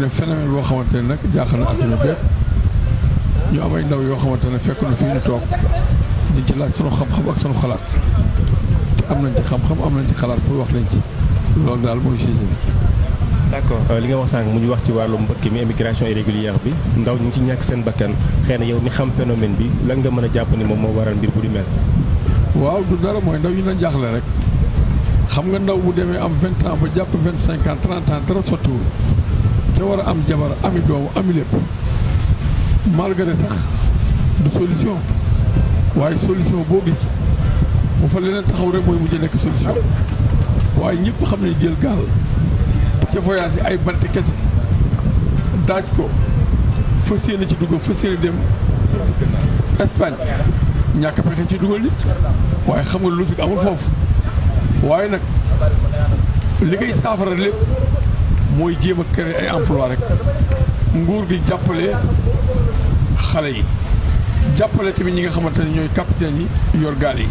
phénomène boo xamante ne nag jaaxal na àdduna bépp ñu am ay ndaw yoo xamante ne fekk na fii ñu toog di ci laaj sunu xam-xam ak sunu xalaat te am nañ ci xam-xam am nañ ci xalaat pour wax leen ci loolu daal mooy sujet bi. d'accord li nga wax sànq mu ñu wax ci wàllu mbëkk mi immigration irrégulière bi ndaw ñu ngi ci ñàkk seen bakkan xëy na yow mi xam phénomène bi lan nga mën a jàpp ni moom moo waral mbir bu di mel. waaw du dara mooy ndaw yi nañ jaaxle rek xam nga ndaw bu demee am 20 ans ba jàpp 25 ans 30 ans dara sottiwul te war a am jabar ami doomu ami lépp malgré sax du solution waaye solution boo gis bu fa leneen taxaw rek mooy mujj nekk solution waaye ñëpp xam ne jël gaal ca voyage yi ay bante kese daaj ko fas yéene ci dugg fas yéene dem Espagne ñàkk pexe ci dugal nit waaye xam nga logique amul foofu waaye nag li ngay saafara lépp mooy jéem a créer ay emploi rek nguur gi jàppale xale yi jàppale tamit ñi nga xamante ni ñooy capitaine yi yor gaal yi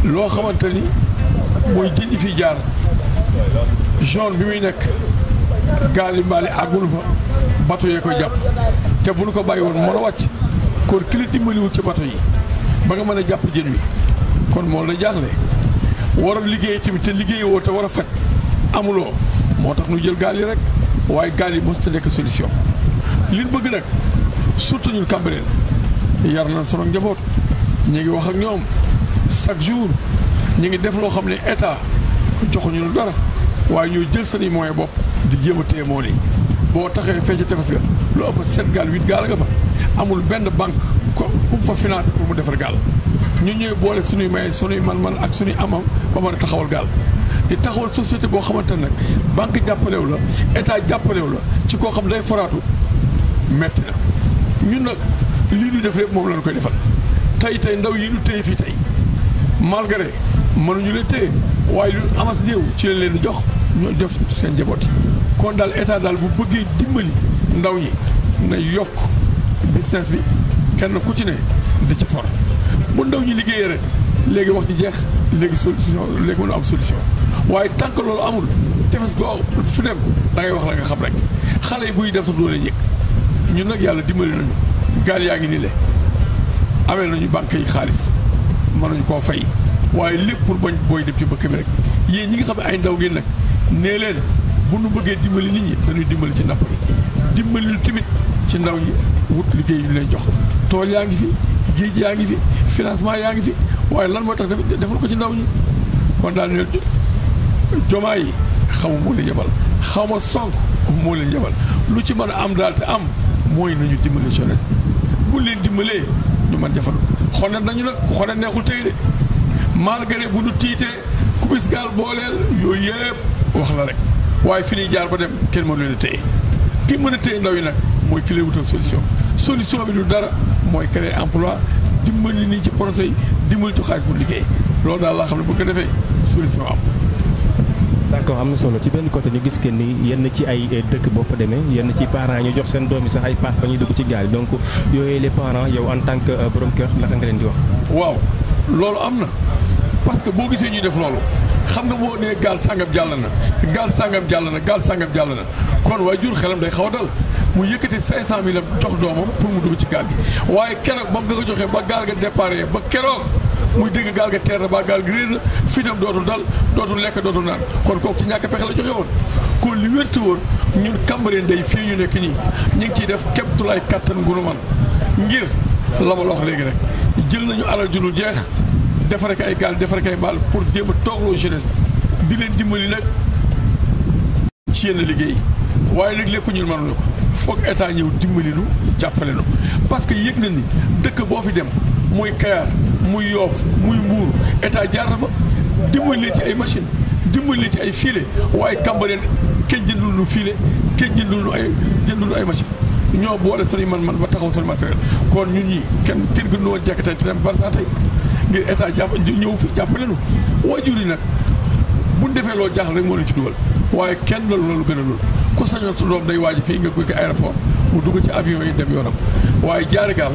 loo xamante ni mooy jën yi fi jaar zone bi muy nekk gaal yi mbaali àggul fa bateau yee koy jàpp te bu nu ko bàyyi woon mën a wàcc kon ki la dimbaliwul ci bateau yi ba nga mën a jàpp jën wi kon moom la jaaxle war a liggéey tamit te liggéey woo te war a faj amuloo moo tax nu jël gaal yi rek waaye gaal yi mos ta nekk solution li bëgg nag surtout ñun Cambérène yar nañ sunu njaboot ñu ngi wax ak ñoom chaque jour ñu ngi def loo xam ne état joxuñu lu dara waaye ñoo jël seen i moyens bopp di jéem a téye moo nii boo taxee fee ca tefes ga lu ëpp 7 gaal 8 gaal nga fa amul benn banque ku mu fa financé pour mu defar gaal ñu ñëwee boole suñuy may suñuy man-man ak suñuy amam ba mën a taxawal gaal di taxawal société boo xamante ne nag banque jàppalew la état jàppalew la ci koo xam day foraatu metti na ñun nag lii ñu def lépp moom lañu koy defal tey ndaw yi ñu téye fii tey malgré mënuñu leen téye waaye lu amas néew ci leen leen di jox ñoo def seen njaboot yi kon daal état daal bu bëggee dimbali ndaw ñi na yokk business bi kenn ku ci ne di ci for bu ndaw ñi liggéeyee rek léegi wax ci jeex léegi solution léegi mën a am solution waaye tant que loolu amul tefes go fi dem da ngay wax la nga xam rek xale yi buy dem sax doo leen yëg ñun nag yàlla dimbali nañu gaal yaa ngi nii le amee nañu banque yi xaalis mënuñu koo fay waaye lépp pour bañ booy dem ci bëkk bi rek yéen ñi nga xam ne ay ndaw ngeen nag nee leen bu nu bëggee dimbali nit ñi dañuy dimbali ci napp bi dimbali lu tamit ci ndaw ñi wut liggéey yu leen jox tool yaa ngi fi géej yaa ngi fi financement yaa ngi fi waaye lan moo tax defal ko ci ndaw ñi kon daal ne jomaa yi xamu moo leen yebal xaw ma Sonko moo leen yebal lu ci mën a am daal te am mooy nañu dimbali jeunesse bi bu leen dimbalee ñu mën jafandu xonet nañu nag ku xonet neexul tey de malgré bu nu tiitee ku gis gaal booleel yooyu yëpp wax la rek waaye fi ñuy jaar ba dem kenn mënu leen a téye ki mën a téye ndaw yi nag mooy ki lay wutal solution bi du dara mooy créer emploi dimbali nii ci projet yi dimbali ci xaalis bu liggéey loolu daal laa xam ne bu ko defee solution am. d'accord am na solo ci benn côté ñu gis que ni yenn ci ay dëkk boo fa demee yenn ci parents ñu jox seen doom yi sax ay pass ba ñuy dugg ci gaal donc yooyu les parents yow en tant que borom kër naka nga leen di wax. waaw loolu am na parce que boo gisee ñuy def loolu xam nga boo nee gaal sàngam jàll na gaal sàngam jàll na gaal sàngam jàll na kon waaye jur xelam day xaw a dal mu yëkkati 500000 am jox doomam pour mu dugg ci gaal gi waaye keroog ba nga ko joxee ba gaal ga déparé ba keroog muy dégg gaal ga teer na ba gaal gi réer na fitam dootul dal dootul lekk dootul naan kon kooku ci ñàkk pexe la joxe woon kon li wérti woon ñun Cambérène day fii ñu nekk nii ñu ngi ciy def képp tulaay kattan gu nu man ngir la ma la wax léegi rek jël nañu alal ju dul jeex defare ko ay gaal defare ko ay mbaal pour jéem a toogloo jeunesse bi di leen dimbali nag ci yenn liggéey waaye nag lépp ñun mënuñu ko foog état ñëw dimbali nu jàppale nu parce que yëg na ni dëkk boo fi dem muy Kayar muy Yoof muy Mbuur état jaar na fa dimbali leen ci ay machine dimbali leen ci ay filet waaye Cambérène kenn jëndul nu filet kenn jëndul nu ay machine ñoo boole suñuy man ba taxaw suñu matériel kon ñun ñi kenn gën woon jekk tey te dem barsa tey ngir état ñëw fi jàppale nu waajur yi nag buñ defee loo jaaxal rek moo leen ci dugal waaye kenn loolu gën a loolu ku sañoon sa doom day waaj fii nga koy ko aéroport mu dugg ci avion yi dem yoonam waaye jaari gaal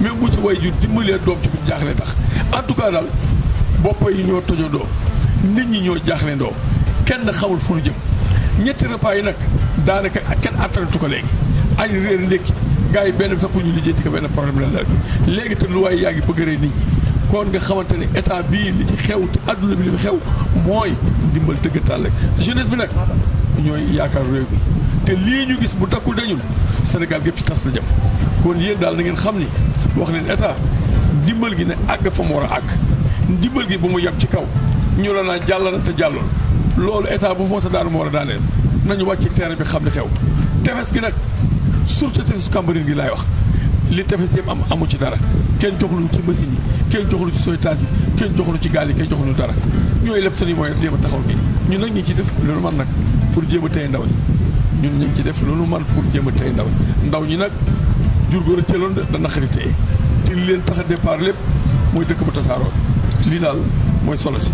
même bu ci waajur dimbalee doom ci biir jaaxle tax en tout cas daal bopp yi ñoo tojandoo nit ñi ñoo jaaxle ndoo kenn xamul fu ñu jëm ñetti repas yi nag daanaka kenn attanatu ko léegi añ réer ndékki gars yi benn sax pour ñu lijjanti ko benn problème la léegi te lu waaye yaa ngi bëgg a rey nit ñi kon nga xamante ne état bii li ci xew te adduna bi li fi xew mooy ndimbal dëggantaan rek jeunesse bi nag ñooy yaakaar réew mi te lii ñu gis bu takkul dañul Sénégal gépp ci tas la jëm kon yéen daal na ngeen xam ni wax leen état ndimbal gi ne àgg fa mu war a àgg ndimbal gi bu mu yem ci kaw ñu la naa jàll na te jàlloon loolu état bu fa sa daanu mu war a daaneel nañu wàcc ci terrain bi xam li xew tefes gi nag surtout tefesu Cambérène gi laay wax li tefes yëpp amu ci dara kenn joxulu ci machine yi kenn joxulu ci soytaas yi kenn joxulu ci gaal yi kenn joxulu dara ñooy leb seen moyen jéem a taxaw nii ñun nag ñu ngi ci def loolu man nag pour jéem a tey ndaw ñi ñun ñu ngi ci def loolu man pour jéem a tey ndaw ñi nag jur góor a ceeloon da naqari tey te li leen tax a départ lépp mooy dëkk bu tasaaroo lii daal mooy solo si